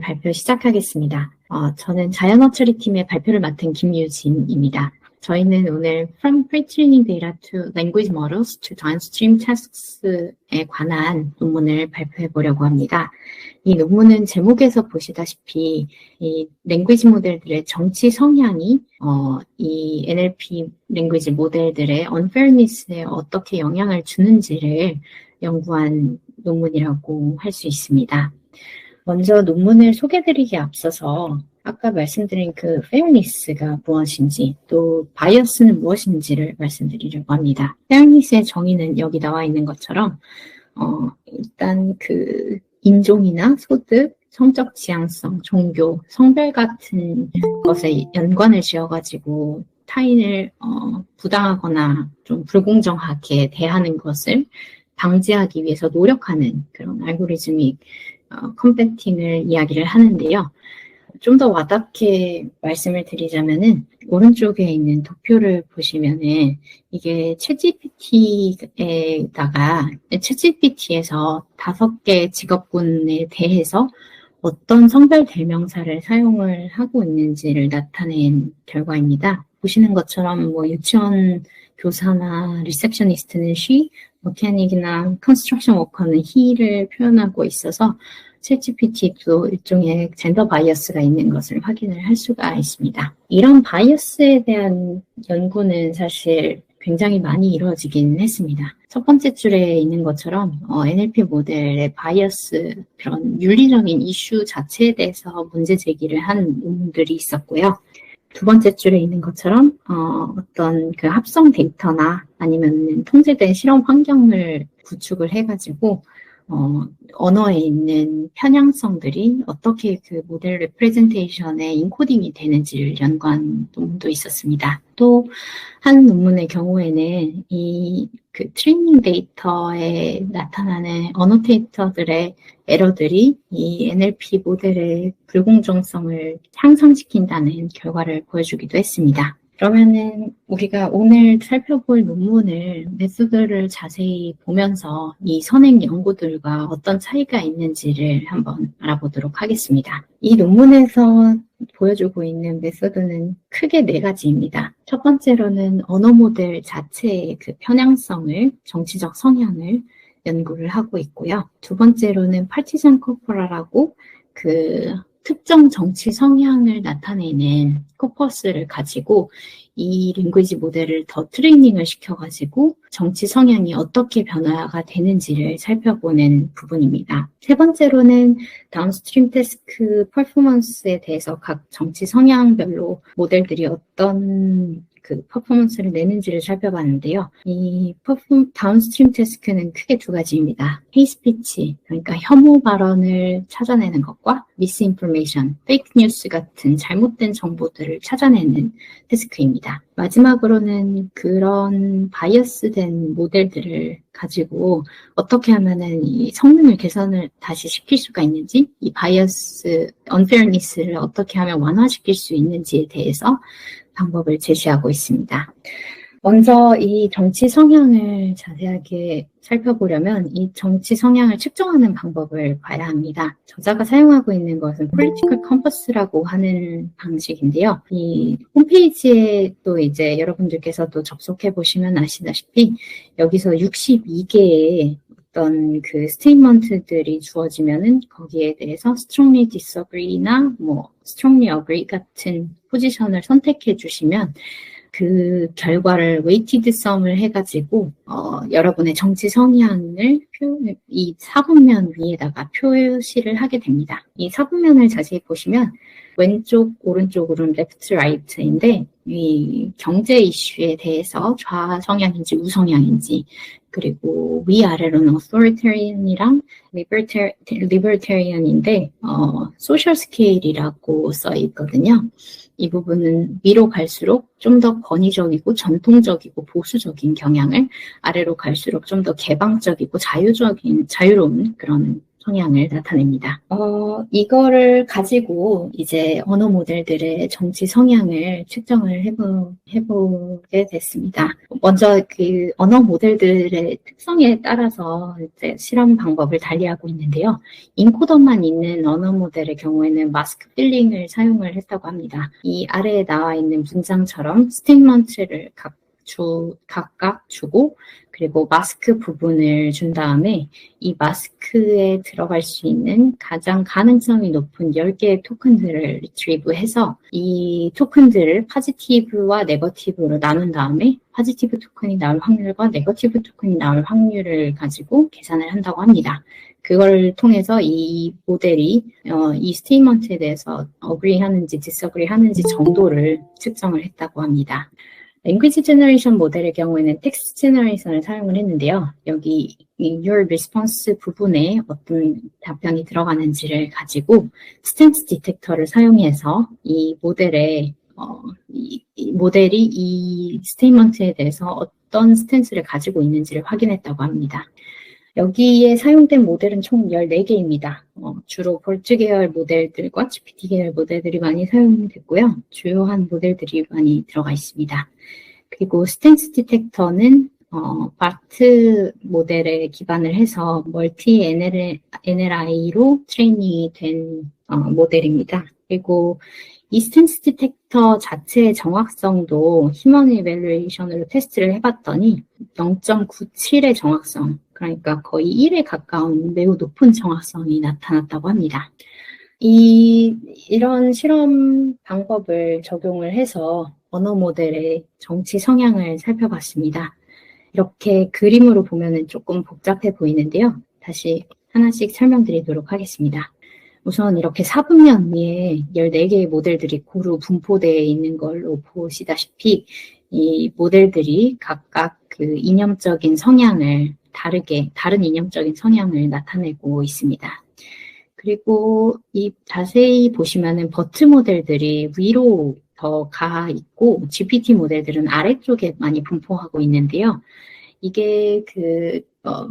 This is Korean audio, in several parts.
발표 시작하겠습니다. 저는 자연어처리 팀의 발표를 맡은 김유진입니다. 저희는 오늘 From Pre-training Data to Language Models to Downstream Tasks에 관한 논문을 발표해 보려고 합니다. 이 논문은 제목에서 보시다시피 이 랭귀지 모델들의 정치 성향이 이 NLP 랭귀지 모델들의 unfairness에 어떻게 영향을 주는지를 연구한 논문이라고 할 수 있습니다. 먼저 논문을 소개드리기에 앞서서 아까 말씀드린 그 fairness가 무엇인지 또 bias는 무엇인지를 말씀드리려고 합니다. fairness의 정의는 여기 나와 있는 것처럼 일단 그 인종이나 소득, 성적 지향성, 종교, 성별 같은 것에 연관을 지어가지고 타인을 부당하거나 좀 불공정하게 대하는 것을 방지하기 위해서 노력하는 그런 알고리즘ik 컴배팅을 이야기를 하는데요. 좀 더 와닿게 말씀을 드리자면은 오른쪽에 있는 도표를 보시면은 이게 챗GPT에서 5개 직업군에 대해서 어떤 성별 대명사를 사용을 하고 있는지를 나타낸 결과입니다. 보시는 것처럼 뭐 유치원 교사나 리셉셔니스트는 she, 머케닉이나 컨스트럭션 워커는 he를 표현하고 있어서 챗GPT도 일종의 젠더 바이어스가 있는 것을 확인을 할 수가 있습니다. 이런 바이어스에 대한 연구는 사실 굉장히 많이 이루어지긴 했습니다. 첫 번째 줄에 있는 것처럼 NLP 모델의 바이어스, 그런 윤리적인 이슈 자체에 대해서 문제 제기를 한 논문들이 있었고요. 두 번째 줄에 있는 것처럼 어떤 그 합성 데이터나 아니면 통제된 실험 환경을 구축을 해가지고 언어에 있는 편향성들이 어떻게 그 모델 레프레젠테이션에 인코딩이 되는지를 연구한 논문도 있었습니다. 또 한 논문의 경우에는 이 그 트레이닝 데이터에 나타나는 어노테이터들의 에러들이 이 NLP 모델의 불공정성을 향상시킨다는 결과를 보여주기도 했습니다. 그러면은 우리가 오늘 살펴볼 논문을 메소드를 자세히 보면서 이 선행 연구들과 어떤 차이가 있는지를 한번 알아보도록 하겠습니다. 이 논문에서 보여주고 있는 메소드는 크게 4가지입니다. 첫 번째로는 언어 모델 자체의 그 편향성을, 정치적 성향을 연구를 하고 있고요. 두 번째로는 파티션 코퍼라라고 그 특정 정치 성향을 나타내는 코퍼스를 가지고 이 랭귀지 모델을 더 트레이닝을 시켜가지고 정치 성향이 어떻게 변화가 되는지를 살펴보는 부분입니다. 세 번째로는 다운스트림 태스크 퍼포먼스에 대해서 각 정치 성향별로 모델들이 어떤 그 퍼포먼스를 내는지를 살펴봤는데요. 이 다운스트림 태스크는 크게 2가지입니다. 헤이스피치, 그러니까 혐오 발언을 찾아내는 것과 미스인포메이션, 페이크 뉴스 같은 잘못된 정보들을 찾아내는 태스크입니다. 마지막으로는 그런 바이어스된 모델들을 가지고 어떻게 하면은 이 성능을 개선을 다시 시킬 수가 있는지, 이 바이어스, unfairness를 어떻게 하면 완화시킬 수 있는지에 대해서 방법을 제시하고 있습니다. 먼저 이 정치 성향을 자세하게 살펴보려면 이 정치 성향을 측정하는 방법을 봐야 합니다. 저자가 사용하고 있는 것은 Political Compass라고 하는 방식인데요. 이 홈페이지에 또 이제 여러분들께서도 접속해 보시면 아시다시피 여기서 62개의 어떤 그 스테이트먼트들이 주어지면은 거기에 대해서 strongly disagree나 뭐 strongly agree 같은 포지션을 선택해 주시면 그 결과를 웨이티드 썸을 해가지고 여러분의 정치 성향을 이 사분면 위에다가 표시를 하게 됩니다. 이 사분면을 자세히 보시면 왼쪽, 오른쪽으로는 레프트, 라이트인데 이 경제 이슈에 대해서 좌 성향인지 우 성향인지 그리고 위아래로는 authoritarian이랑 libertarian인데 social scale이라고 써 있거든요. 이 부분은 위로 갈수록 좀 더 권위적이고 전통적이고 보수적인 경향을, 아래로 갈수록 좀 더 개방적이고 자유로운 그런 성향을 나타냅니다. 이거를 가지고 이제 언어 모델들의 정치 성향을 측정을 해보게 됐습니다. 먼저 그 언어 모델들의 특성에 따라서 이제 실험 방법을 달리하고 있는데요. 인코더만 있는 언어 모델의 경우에는 마스크 필링을 사용을 했다고 합니다. 이 아래에 나와 있는 문장처럼 스테이트먼트를 각각 주고 그리고 마스크 부분을 준 다음에 이 마스크에 들어갈 수 있는 가장 가능성이 높은 10개의 토큰들을 리트리브해서 이 토큰들을 포지티브와 네거티브로 나눈 다음에 포지티브 토큰이 나올 확률과 네거티브 토큰이 나올 확률을 가지고 계산을 한다고 합니다. 그걸 통해서 이 모델이 이 스테이트먼트에 대해서 agree 하는지 disagree 하는지 정도를 측정을 했다고 합니다. 랭귀지 제너레이션 모델의 경우에는 텍스트 제너레이션을 사용을 했는데요. 여기 your response 부분에 어떤 답변이 들어가는지를 가지고 스탠스 디텍터를 사용해서 이 모델의 모델이 이 스테이트먼트에 대해서 어떤 스탠스를 가지고 있는지를 확인했다고 합니다. 여기에 사용된 모델은 총 14개입니다. 주로 볼트 계열 모델들과 GPT 계열 모델들이 많이 사용됐고요. 주요한 모델들이 많이 들어가 있습니다. 그리고 스탠스 디텍터는 바트 모델에 기반을 해서 멀티 NLI로 트레이닝이 된 모델입니다. 그리고 이 스탠스 디텍터 자체의 정확성도 휴먼 이밸루에이션으로 테스트를 해봤더니 0.97의 정확성, 그러니까 거의 1에 가까운 매우 높은 정확성이 나타났다고 합니다. 이런 실험 방법을 적용을 해서 언어 모델의 정치 성향을 살펴봤습니다. 이렇게 그림으로 보면 조금 복잡해 보이는데요. 다시 하나씩 설명드리도록 하겠습니다. 우선 이렇게 사분면 위에 14개의 모델들이 고루 분포되어 있는 걸로 보시다시피 이 모델들이 각각 그 이념적인 성향을 다른 이념적인 성향을 나타내고 있습니다. 그리고 이 자세히 보시면은 버트 모델들이 위로 더 가 있고 GPT 모델들은 아래쪽에 많이 분포하고 있는데요. 이게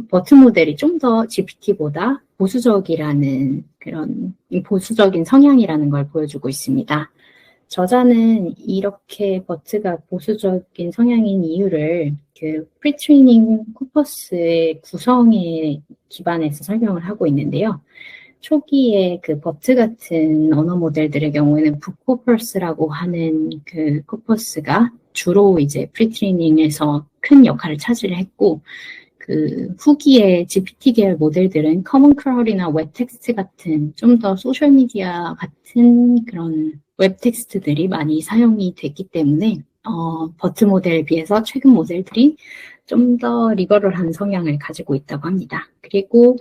버트 모델이 좀 더 GPT보다 보수적이라는 그런 보수적인 성향이라는 걸 보여주고 있습니다. 저자는 이렇게 버트가 보수적인 성향인 이유를 그 프리트레이닝 코퍼스의 구성에 기반해서 설명을 하고 있는데요. 초기에 그 버트 같은 언어 모델들의 경우에는 북코퍼스라고 하는 그 코퍼스가 주로 이제 프리트레이닝에서 큰 역할을 차지를 했고, 그 후기에 GPT 계열 모델들은 커먼 크롤이나 웹 텍스트 같은 좀 더 소셜 미디어 같은 그런 웹 텍스트들이 많이 사용이 됐기 때문에 버트 모델에 비해서 최근 모델들이 좀 더 리버럴한 성향을 가지고 있다고 합니다. 그리고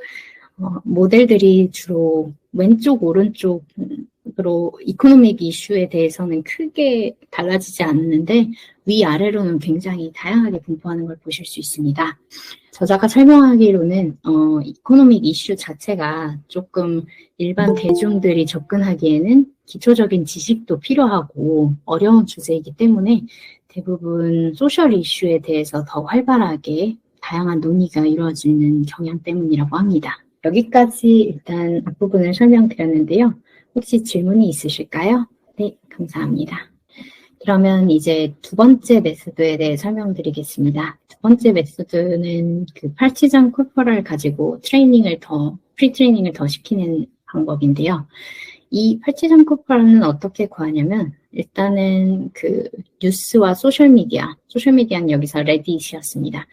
모델들이 주로 왼쪽, 오른쪽으로 이코노믹 이슈에 대해서는 크게 달라지지 않는데 위아래로는 굉장히 다양하게 분포하는 걸 보실 수 있습니다. 저자가 설명하기로는 이코노믹 이슈 자체가 조금 일반 대중들이 접근하기에는 기초적인 지식도 필요하고 어려운 주제이기 때문에 대부분 소셜 이슈에 대해서 더 활발하게 다양한 논의가 이루어지는 경향 때문이라고 합니다. 여기까지 일단 앞부분을 설명드렸는데요. 혹시 질문이 있으실까요? 네, 감사합니다. 그러면 이제 두 번째 메소드에 대해 설명드리겠습니다. 두 번째 메소드는 그 파티전 콜퍼를 가지고 프리트레이닝을 더 시키는 방법인데요. 이 파티전 콜퍼는 어떻게 구하냐면 일단은 그 뉴스와 소셜미디어는 여기서 레딧이었습니다.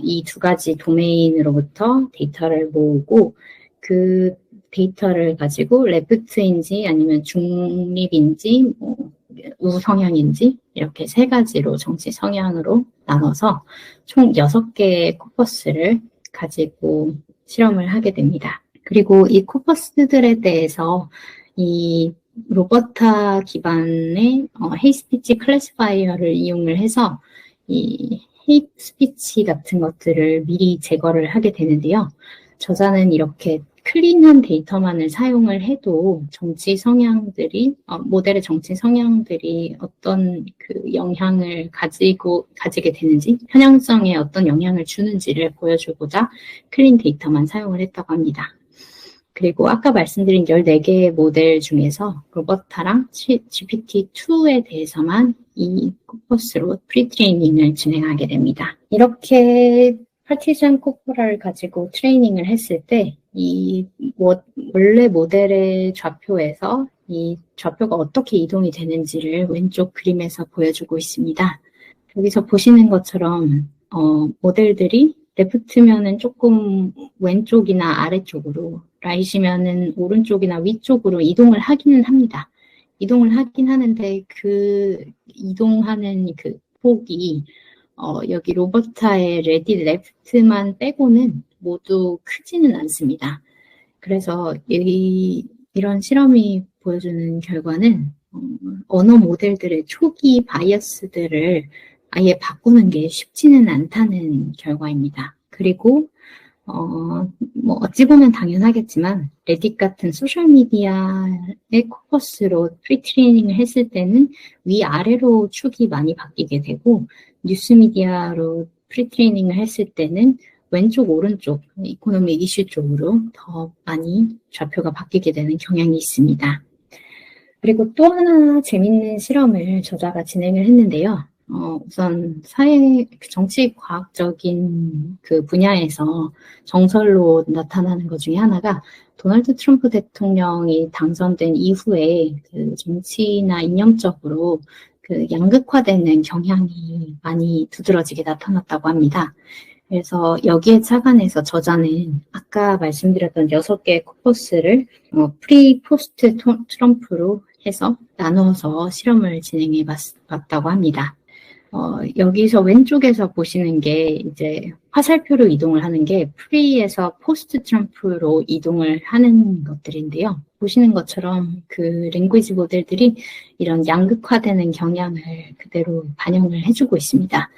이 두 가지 도메인으로부터 데이터를 모으고 그 데이터를 가지고 레프트인지 아니면 중립인지 우성향인지 이렇게 세 가지로 정치 성향으로 나눠서 총 6개의 코퍼스를 가지고 실험을 하게 됩니다. 그리고 이 코퍼스들에 대해서 이 로버타 기반의 헤이스피치 클래시파이어를 이용을 해서 이 헤이트 스피치 같은 것들을 미리 제거를 하게 되는데요. 저자는 이렇게 클린한 데이터만을 사용을 해도 모델의 정치 성향들이 어떤 그 영향을 가지게 되는지, 편향성에 어떤 영향을 주는지를 보여주고자 클린 데이터만 사용을 했다고 합니다. 그리고 아까 말씀드린 14개의 모델 중에서 로버타랑 GPT-2에 대해서만 이 코퍼스로 프리트레이닝을 진행하게 됩니다. 이렇게 파티션 코퍼라를 가지고 트레이닝을 했을 때 이 원래 모델의 좌표에서 이 좌표가 어떻게 이동이 되는지를 왼쪽 그림에서 보여주고 있습니다. 여기서 보시는 것처럼 모델들이 레프트면은 조금 왼쪽이나 아래쪽으로, 라이트면은 오른쪽이나 위쪽으로 이동을 하기는 합니다. 이동을 하긴 하는데 그 이동하는 그 폭이 여기 로버타의 레디 레프트만 빼고는 모두 크지는 않습니다. 그래서 이런 실험이 보여주는 결과는 언어 모델들의 초기 바이어스들을 아예 바꾸는 게 쉽지는 않다는 결과입니다. 그리고 뭐 어찌 보면 당연하겠지만 레딧 같은 소셜미디어의 코퍼스로 프리트레이닝을 했을 때는 위아래로 축이 많이 바뀌게 되고 뉴스미디어로 프리트레이닝을 했을 때는 왼쪽 오른쪽 이코노믹 이슈 쪽으로 더 많이 좌표가 바뀌게 되는 경향이 있습니다. 그리고 또 하나 재밌는 실험을 저자가 진행을 했는데요. 우선 정치 과학적인 그 분야에서 정설로 나타나는 것 중에 하나가 도널드 트럼프 대통령이 당선된 이후에 그 정치나 이념적으로 그 양극화되는 경향이 많이 두드러지게 나타났다고 합니다. 그래서 여기에 착안해서 저자는 아까 말씀드렸던 6개의 코퍼스를 프리, 포스트 트럼프로 해서 나누어서 실험을 진행해 봤다고 합니다. 여기서 왼쪽에서 보시는 게 이제 화살표로 이동을 하는 게 프리에서 포스트 트럼프로 이동을 하는 것들인데요. 보시는 것처럼 그 랭귀지 모델들이 이런 양극화되는 경향을 그대로 반영을 해주고 있습니다.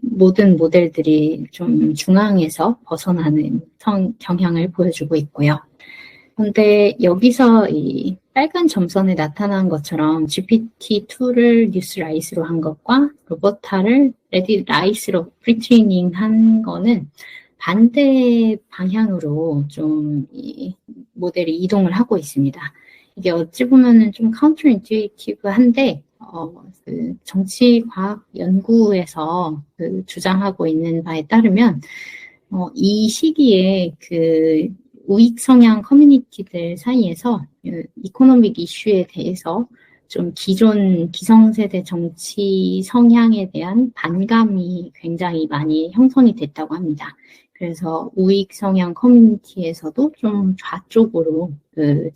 모든 모델들이 좀 중앙에서 벗어나는 경향을 보여주고 있고요. 그런데 여기서 이 빨간 점선에 나타난 것처럼 GPT-2를 뉴스 라이스로 한 것과 로버타를 레딧 라이스로 프리트레이닝 한 거는 반대 방향으로 좀 이 모델이 이동을 하고 있습니다. 이게 어찌 보면은 좀 카운터 인투이티브한데 그 정치과학 연구에서 그 주장하고 있는 바에 따르면 이 시기에 그 우익 성향 커뮤니티들 사이에서 이코노믹 이슈에 대해서 좀 기존 기성세대 정치 성향에 대한 반감이 굉장히 많이 형성이 됐다고 합니다. 그래서 우익 성향 커뮤니티에서도 좀 좌쪽으로 그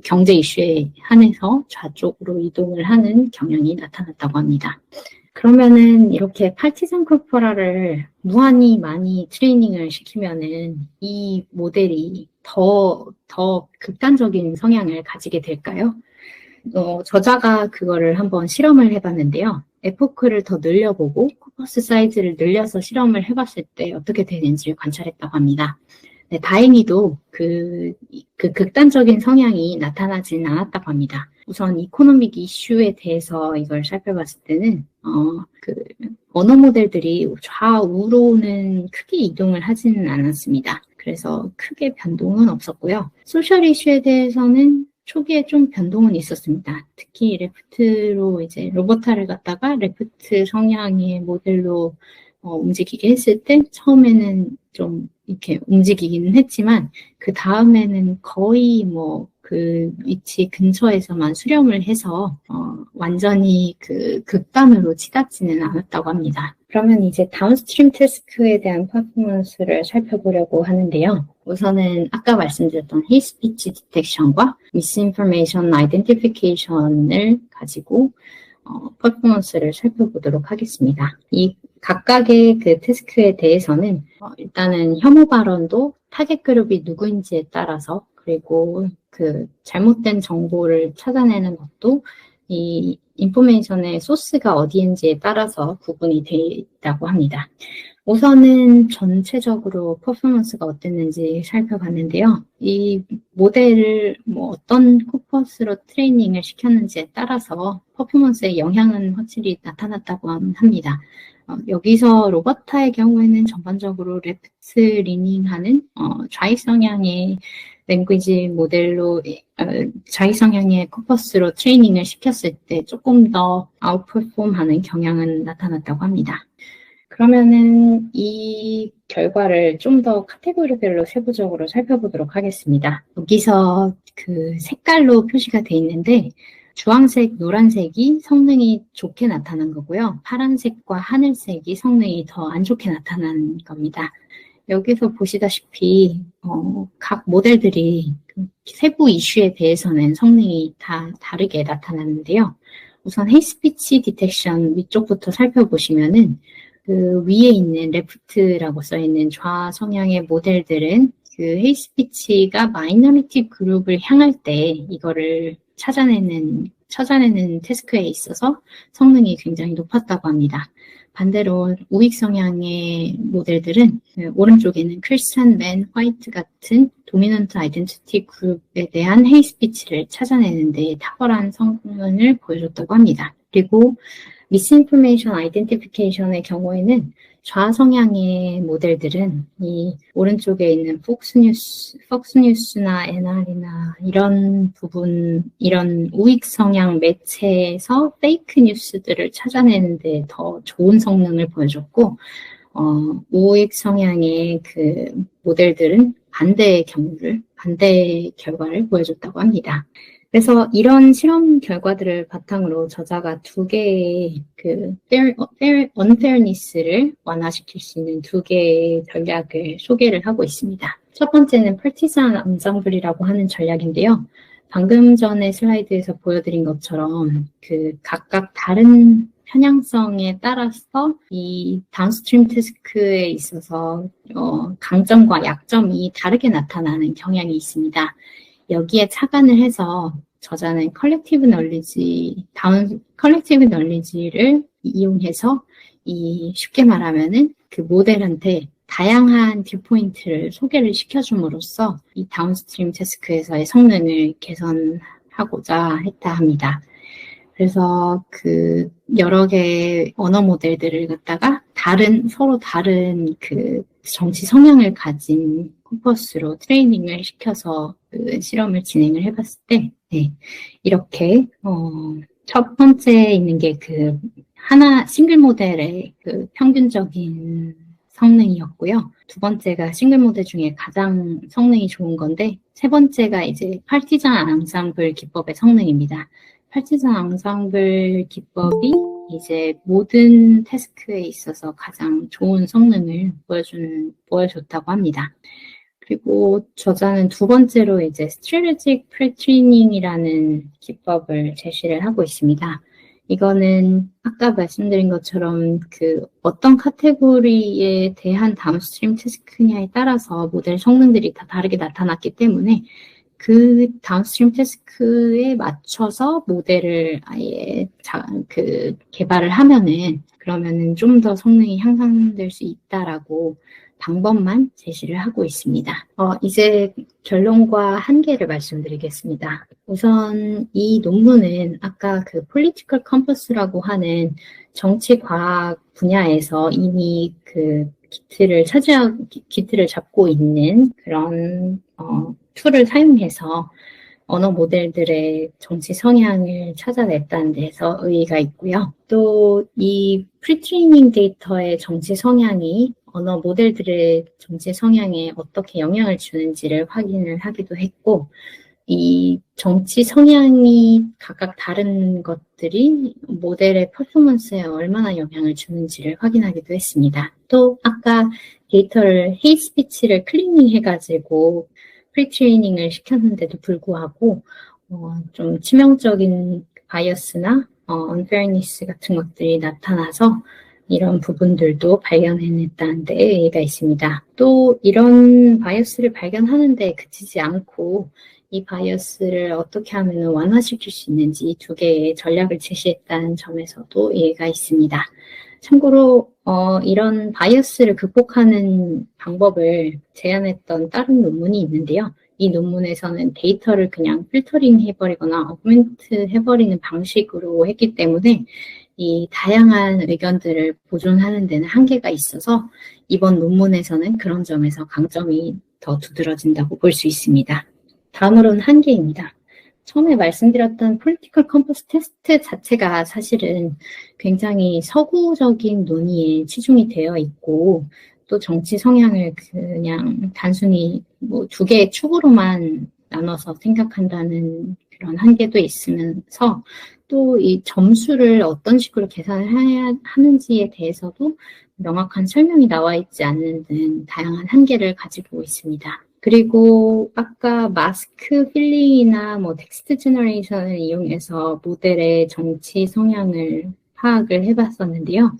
경제 이슈에 한해서 좌쪽으로 이동을 하는 경향이 나타났다고 합니다. 그러면은 이렇게 파티션 코퍼라를 무한히 많이 트레이닝을 시키면은 이 모델이 더 극단적인 성향을 가지게 될까요? 저자가 그거를 한번 실험을 해봤는데요. 에포크를 더 늘려보고 코퍼스 사이즈를 늘려서 실험을 해봤을 때 어떻게 되는지를 관찰했다고 합니다. 네, 다행히도 그 극단적인 성향이 나타나지는 않았다고 합니다. 우선 이코노믹 이슈에 대해서 이걸 살펴봤을 때는 언어 모델들이 좌우로는 크게 이동을 하지는 않았습니다. 그래서 크게 변동은 없었고요. 소셜 이슈에 대해서는 초기에 좀 변동은 있었습니다. 특히 레프트로 이제 로버타를 갖다가 레프트 성향의 모델로 움직이게 했을 때 처음에는 좀 이렇게 움직이기는 했지만 그 다음에는 거의 그 위치 근처에서만 수렴을 해서 완전히 그 극단으로 치닫지는 않았다고 합니다. 그러면 이제 다운스트림 태스크에 대한 퍼포먼스를 살펴보려고 하는데요. 우선은 아까 말씀드렸던 헤이트 스피치 디텍션과 미스인포메이션 아이덴티피케이션을 가지고 퍼포먼스를 살펴보도록 하겠습니다. 이 각각의 그 태스크에 대해서는 일단은 혐오 발언도 타겟 그룹이 누구인지에 따라서, 그리고 그 잘못된 정보를 찾아내는 것도 이 인포메이션의 소스가 어디인지에 따라서 구분이 되어 있다고 합니다. 우선은 전체적으로 퍼포먼스가 어땠는지 살펴봤는데요. 이 모델을 어떤 코퍼스로 트레이닝을 시켰는지에 따라서 퍼포먼스의 영향은 확실히 나타났다고 합니다. 여기서 로버타의 경우에는 전반적으로 레프트 리닝하는 좌익 성향의 랭귀지 모델로 자기 성향의 코퍼스로 트레이닝을 시켰을 때 조금 더 아웃퍼폼하는 경향은 나타났다고 합니다. 그러면은 이 결과를 좀 더 카테고리별로 세부적으로 살펴보도록 하겠습니다. 여기서 그 색깔로 표시가 되어 있는데 주황색, 노란색이 성능이 좋게 나타난 거고요. 파란색과 하늘색이 성능이 더 안 좋게 나타난 겁니다. 여기서 보시다시피 각 모델들이 세부 이슈에 대해서는 성능이 다 다르게 나타나는데요. 우선 헤이스피치 디텍션 위쪽부터 살펴보시면은 그 위에 있는 레프트라고 써있는 좌 성향의 모델들은 그 헤이스피치가 마이너리티 그룹을 향할 때 이거를 찾아내는 태스크에 있어서 성능이 굉장히 높았다고 합니다. 반대로 우익 성향의 모델들은 오른쪽에는 크리스찬, 맨, 화이트 같은 도미넌트 아이덴티티 그룹에 대한 헤이스피치를 찾아내는 데 탁월한 성능을 보여줬다고 합니다. 그리고 미스인포메이션 아이덴티피케이션의 경우에는 좌성향의 모델들은 이 오른쪽에 있는 폭스뉴스나 NR이나 이런 우익 성향 매체에서 페이크 뉴스들을 찾아내는 데 더 좋은 성능을 보여줬고, 우익 성향의 그 모델들은 반대 결과를 보여줬다고 합니다. 그래서 이런 실험 결과들을 바탕으로 저자가 두 개의 그 unfairness를 완화시킬 수 있는 두 개의 전략을 소개를 하고 있습니다. 첫 번째는 partisan ensemble 하는 전략인데요. 방금 전에 슬라이드에서 보여드린 것처럼 그 각각 다른 편향성에 따라서 이 다운스트림 태스크에 있어서 강점과 약점이 다르게 나타나는 경향이 있습니다. 여기에 착안을 해서 저자는 컬렉티브 널리지를 이용해서 쉽게 말하면은 그 모델한테 다양한 뷰포인트를 소개를 시켜줌으로써 이 다운스트림 태스크에서의 성능을 개선하고자 했다 합니다. 그래서 그 여러 개의 언어 모델들을 갖다가 서로 다른 그 정치 성향을 가진 코퍼스로 트레이닝을 시켜서 그 실험을 진행을 해봤을 때, 이렇게, 첫 번째 있는 게 그 싱글 모델의 그 평균적인 성능이었고요. 두 번째가 싱글 모델 중에 가장 성능이 좋은 건데, 세 번째가 이제 파티잔 앙상블 기법의 성능입니다. 파티잔 앙상블 기법이 이제 모든 태스크에 있어서 가장 좋은 성능을 보여줬다고 합니다. 그리고 저자는 두 번째로 이제 strategic pre-training이라는 기법을 제시를 하고 있습니다. 이거는 아까 말씀드린 것처럼 그 어떤 카테고리에 대한 다운스트림 태스크냐에 따라서 모델 성능들이 다 다르게 나타났기 때문에 그 다운스트림 태스크에 맞춰서 모델을 아예 개발을 하면은 그러면은 좀 더 성능이 향상될 수 있다라고 방법만 제시를 하고 있습니다. 이제 결론과 한계를 말씀드리겠습니다. 우선 이 논문은 아까 그 political compass라고 하는 정치과학 분야에서 이미 그 기틀을 잡고 있는 그런 툴을 사용해서 언어 모델들의 정치 성향을 찾아냈다는 데서 의의가 있고요. 또 이 프리트레이닝 데이터의 정치 성향이 언어 모델들의 정치 성향에 어떻게 영향을 주는지를 확인을 하기도 했고, 이 정치 성향이 각각 다른 것들이 모델의 퍼포먼스에 얼마나 영향을 주는지를 확인하기도 했습니다. 또 아까 데이터를 헤이스피치를 클리닝 해가지고 프리트레이닝을 시켰는데도 불구하고 좀 치명적인 바이어스나 unfairness 같은 것들이 나타나서 이런 부분들도 발견해냈다는 데 의의가 있습니다. 또 이런 바이어스를 발견하는데 그치지 않고 이 바이어스를 어떻게 하면 완화시킬 수 있는지 두 개의 전략을 제시했다는 점에서도 이해가 있습니다. 참고로 이런 바이어스를 극복하는 방법을 제안했던 다른 논문이 있는데요. 이 논문에서는 데이터를 그냥 필터링 해버리거나 어그멘트 해버리는 방식으로 했기 때문에 이 다양한 의견들을 보존하는 데는 한계가 있어서 이번 논문에서는 그런 점에서 강점이 더 두드러진다고 볼 수 있습니다. 다음으로는 한계입니다. 처음에 말씀드렸던 political compass 테스트 자체가 사실은 굉장히 서구적인 논의에 치중이 되어 있고, 또 정치 성향을 그냥 단순히 뭐 두 개의 축으로만 나눠서 생각한다는 그런 한계도 있으면서, 또 이 점수를 어떤 식으로 계산을 해야 하는지에 대해서도 명확한 설명이 나와 있지 않는 등 다양한 한계를 가지고 있습니다. 그리고 아까 마스크 필링이나 뭐 텍스트 제너레이션을 이용해서 모델의 정치 성향을 파악을 해봤었는데요.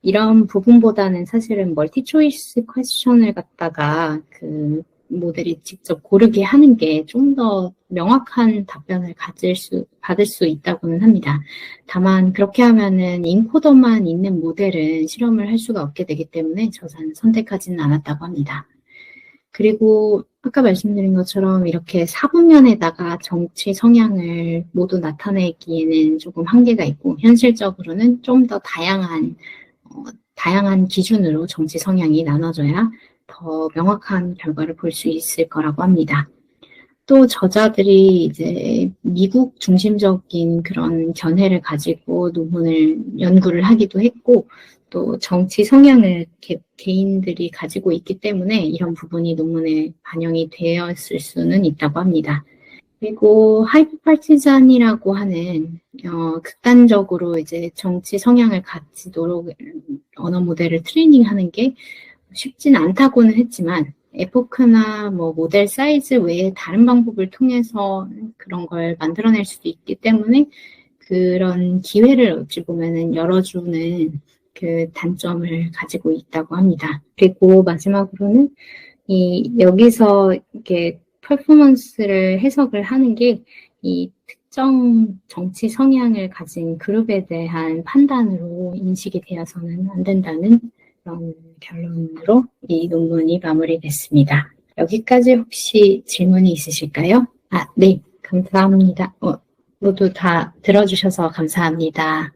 이런 부분보다는 사실은 멀티 초이스 퀘스천을 갖다가 그 모델이 직접 고르게 하는 게 좀 더 명확한 답변을 받을 수 있다고는 합니다. 다만 그렇게 하면은 인코더만 있는 모델은 실험을 할 수가 없게 되기 때문에 저는 선택하지는 않았다고 합니다. 그리고 아까 말씀드린 것처럼 이렇게 사분면에다가 정치 성향을 모두 나타내기에는 조금 한계가 있고, 현실적으로는 좀 더 다양한 기준으로 정치 성향이 나눠져야 더 명확한 결과를 볼 수 있을 거라고 합니다. 또 저자들이 이제 미국 중심적인 그런 견해를 가지고 연구를 하기도 했고, 또 정치 성향을 개인들이 가지고 있기 때문에 이런 부분이 논문에 반영이 되었을 수는 있다고 합니다. 그리고 하이퍼파티잔이라고 하는 극단적으로 이제 정치 성향을 가지도록 언어 모델을 트레이닝하는 게 쉽진 않다고는 했지만, 에포크나 뭐 모델 사이즈 외에 다른 방법을 통해서 그런 걸 만들어낼 수도 있기 때문에 그런 기회를 어찌 보면은 열어주는 그 단점을 가지고 있다고 합니다. 그리고 마지막으로는 여기서 이렇게 퍼포먼스를 해석을 하는 게 이 특정 정치 성향을 가진 그룹에 대한 판단으로 인식이 되어서는 안 된다는 그런 결론으로 이 논문이 마무리됐습니다. 여기까지 혹시 질문이 있으실까요? 네, 감사합니다. 모두 다 들어주셔서 감사합니다.